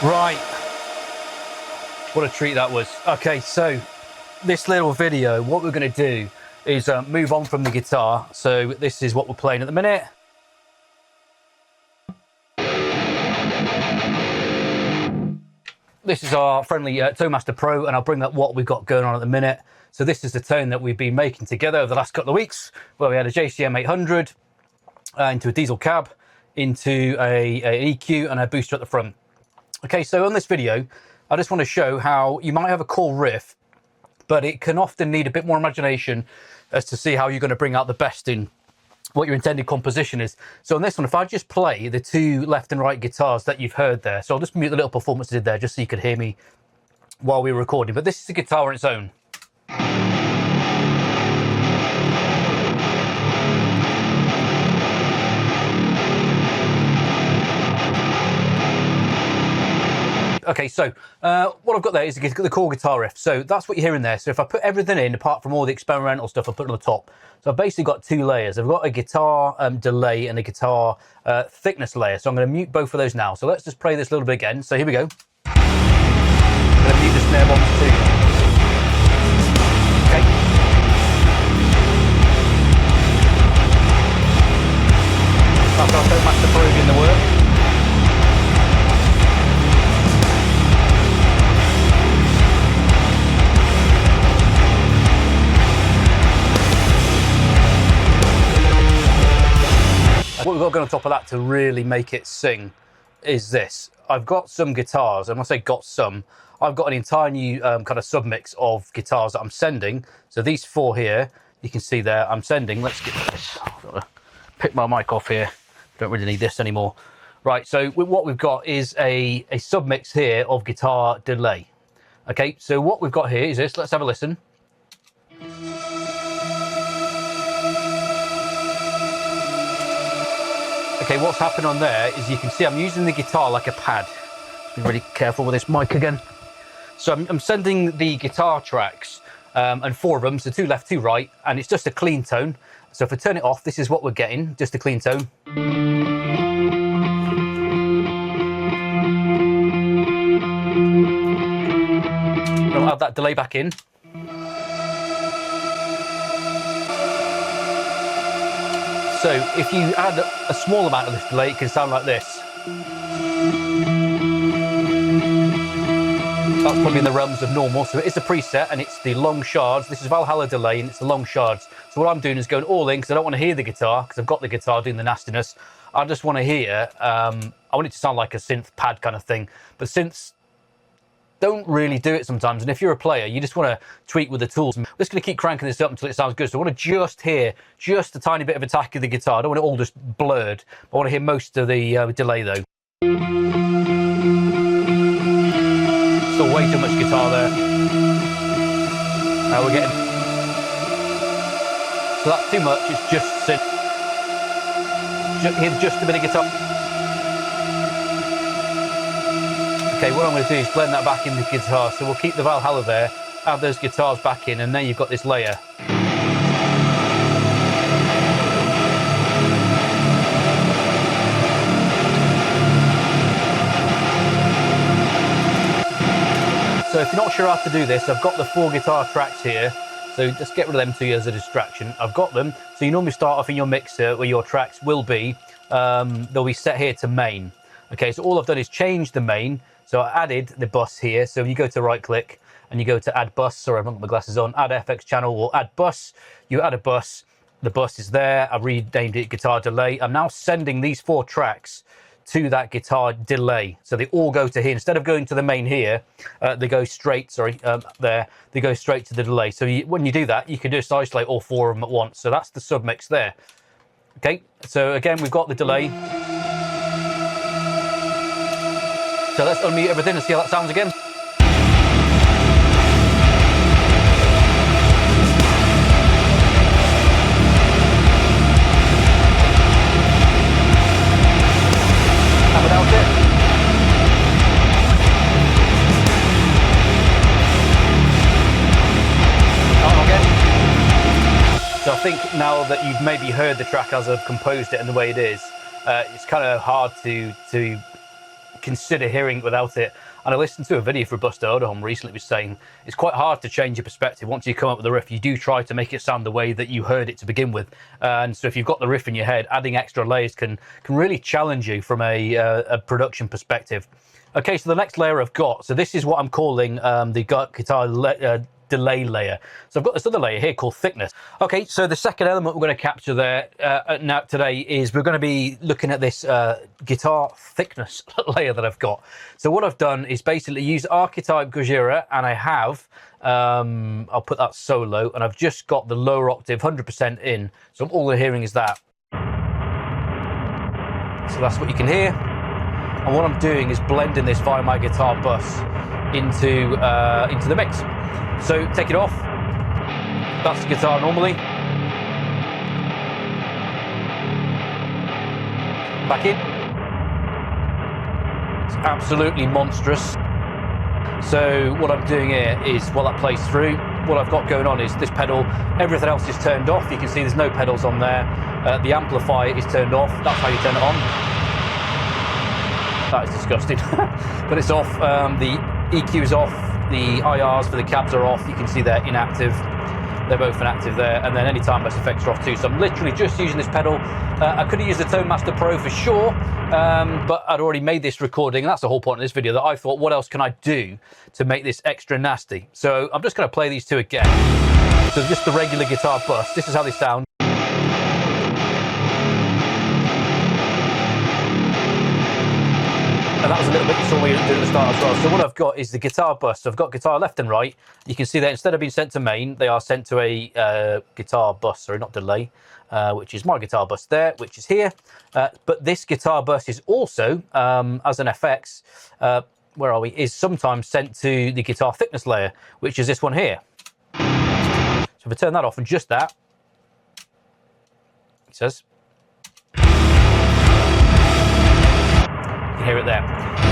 Right, what a treat that was. Okay, so this little video, what we're going to do is move on from the guitar. So this is what we're playing at the minute. This is our friendly Toemaster Pro, and I'll bring up what we've got going on at the minute. So this is the tone that we've been making together over the last couple of weeks, where we had a JCM 800 into a diesel cab, into an EQ and a booster at the front. Okay, so on this video, I just want to show how you might have a cool riff, but it can often need a bit more imagination as to see how you're going to bring out the best in what your intended composition is. So on this one, if I just play the two left and right guitars that you've heard there, so I'll just mute the little performance I did there just so you could hear me while we were recording, but this is a guitar on its own. Okay, so what I've got there is the core guitar riff. So that's what you're hearing there. So if I put everything in, apart from all the experimental stuff I put on the top, so I've basically got two layers. I've got a guitar delay and a guitar thickness layer. So I'm going to mute both of those now. So let's just play this a little bit again. So here we go. I'm going to mute the snare box too. Okay. That's our Toemaster Pro doing the work. What we've got going on top of that to really make it sing is this. I've got some guitars, and when I say got some, I've got an entire new kind of submix of guitars that I'm sending. So these four here, you can see there, I'm sending. Let's get this. I've got to pick my mic off here. Don't really need this anymore. Right, so what we've got is a submix here of guitar delay. Okay, so what we've got here is this. Let's have a listen. Okay, what's happened on there is you can see I'm using the guitar like a pad. Be really careful with this mic again. So I'm sending the guitar tracks, and four of them, so two left, two right, and it's just a clean tone. So if I turn it off, this is what we're getting, just a clean tone. I'll add that delay back in. So if you add a small amount of this delay, it can sound like this. That's probably in the realms of normal. So it's a preset and it's the long shards. This is Valhalla Delay and it's the long shards. So what I'm doing is going all in because I don't want to hear the guitar because I've got the guitar doing the nastiness. I just want to hear, I want it to sound like a synth pad kind of thing. But synths don't really do it sometimes, and if you're a player, you just want to tweak with the tools. I'm just going to keep cranking this up until it sounds good. So I want to just hear just a tiny bit of attack of the guitar. I don't want it all just blurred. I want to hear most of the delay though. Still way too much guitar there. Now we're getting... So that's too much, it's just synth. Hear just a bit of guitar. Okay, what I'm going to do is blend that back in the guitar. So we'll keep the Valhalla there, add those guitars back in, and then you've got this layer. So if you're not sure how to do this, I've got the four guitar tracks here. So just get rid of them two as a distraction. I've got them. So you normally start off in your mixer where your tracks will be, they'll be set here to main. Okay, so all I've done is change the main. So I added the bus here. So you go to right click and you go to add bus. Sorry, I've got my glasses on. Add FX channel or add bus. You add a bus. The bus is there. I've renamed it guitar delay. I'm now sending these four tracks to that guitar delay. So they all go to here. Instead of going to the main here, they go straight, there. They go straight to the delay. So when you do that, you can just isolate all four of them at once. So that's the submix there. Okay, so again, we've got the delay. So let's unmute everything and see how that sounds again. And without it. On again. So I think now that you've maybe heard the track as I've composed it and the way it is, it's kind of hard to consider hearing it without it. And I listened to a video for Buster Oderholm recently, was saying it's quite hard to change your perspective. Once you come up with the riff, you do try to make it sound the way that you heard it to begin with. And so if you've got the riff in your head, adding extra layers can really challenge you from a production perspective. Okay, so the next layer I've got, so this is what I'm calling the guitar delay layer. So I've got this other layer here called thickness. Okay, so the second element we're going to capture there now today is we're going to be looking at this guitar thickness layer that I've got. So what I've done is basically use Archetype Gojira, and I have, I'll put that solo, and I've just got the lower octave 100% in. So all we're hearing is that. So that's what you can hear. And what I'm doing is blending this via my guitar bus into the mix. So take it off. That's the guitar normally. Back in. It's absolutely monstrous. So what I'm doing here is, while that plays through, what I've got going on is this pedal, everything else is turned off. You can see there's no pedals on there. The amplifier is turned off. That's how you turn it on. That is disgusting. But it's off. The EQ is off. The IRs for the cabs are off. You can see they're inactive. They're both inactive there. And then anytime bus effects are off too. So I'm literally just using this pedal. I could have used the Tone Master Pro for sure, but I'd already made this recording. And that's the whole point of this video, that I thought, what else can I do to make this extra nasty? So I'm just going to play these two again. So just the regular guitar bus. This is how they sound. And that was a little bit you saw me do at the start as well. So what I've got is the guitar bus. So I've got guitar left and right. You can see that instead of being sent to main, they are sent to a guitar bus, sorry, not delay, which is my guitar bus there, which is here. But this guitar bus is also, as an FX, where are we, is sometimes sent to the guitar thickness layer, which is this one here. So if I turn that off and just that, it says, hear it there.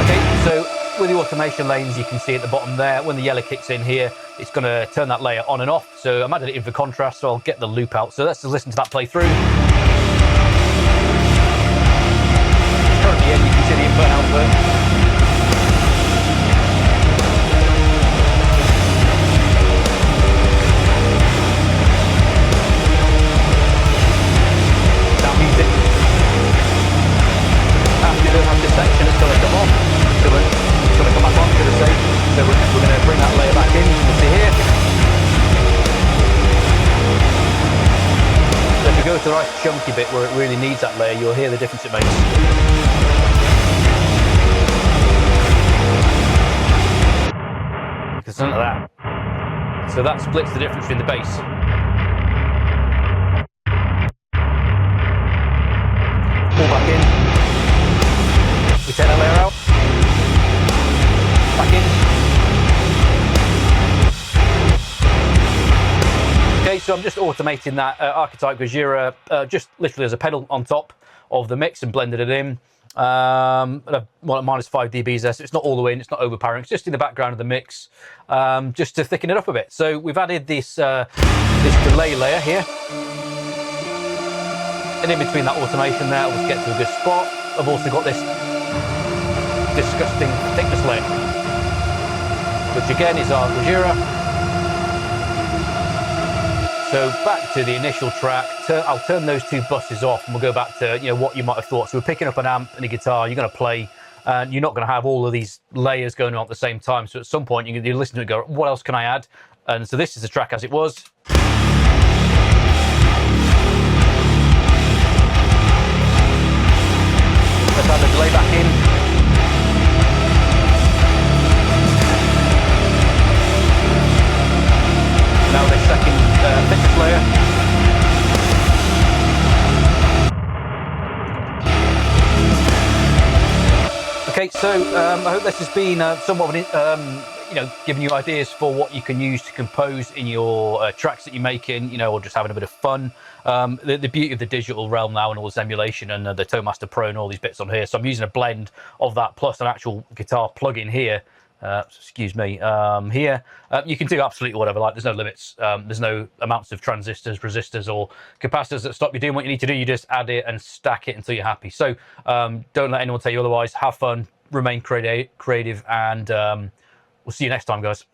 Okay, so with the automation lanes, you can see at the bottom there, when the yellow kicks in here, it's going to turn that layer on and off. So I'm adding it in for contrast, so I'll get the loop out. So let's just listen to that play through. It's currently in, you can see the input and output. Section is going to come off, so it's going to come back on, should I say. So we're going to bring that layer back in, you can see here. So if you go to the right chunky bit where it really needs that layer, you'll hear the difference it makes. Because none of that. So that splits the difference between the bass. Pull back in. We take that layer out, back in. Okay, so I'm just automating that Archetype Gojira just literally as a pedal on top of the mix and blended it in. Well, at -5 dBs there, so it's not all the way in, it's not overpowering, it's just in the background of the mix, just to thicken it up a bit. So we've added this delay layer here, and in between that automation there, let's get to a good spot. I've also got this disgusting thickness layer, which again is our Gojira. So back to the initial track, I'll turn those two buses off and we'll go back to what you might have thought. So we're picking up an amp and a guitar, you're going to play, and you're not going to have all of these layers going on at the same time. So at some point you listen to it and go, what else can I add? And so this is the track as it was. Let's add the delay back in. Now the second thickness layer. Okay, so I hope this has been somewhat of giving you ideas for what you can use to compose in your tracks that you're making, or just having a bit of fun. The beauty of the digital realm now and all this emulation and the Tone Master Pro and all these bits on here. So I'm using a blend of that plus an actual guitar plug-in here. Excuse me, here. You can do absolutely whatever, like there's no limits. There's no amounts of transistors, resistors or capacitors that stop you doing what you need to do. You just add it and stack it until you're happy. So don't let anyone tell you otherwise. Have fun, remain creative, and we'll see you next time, guys.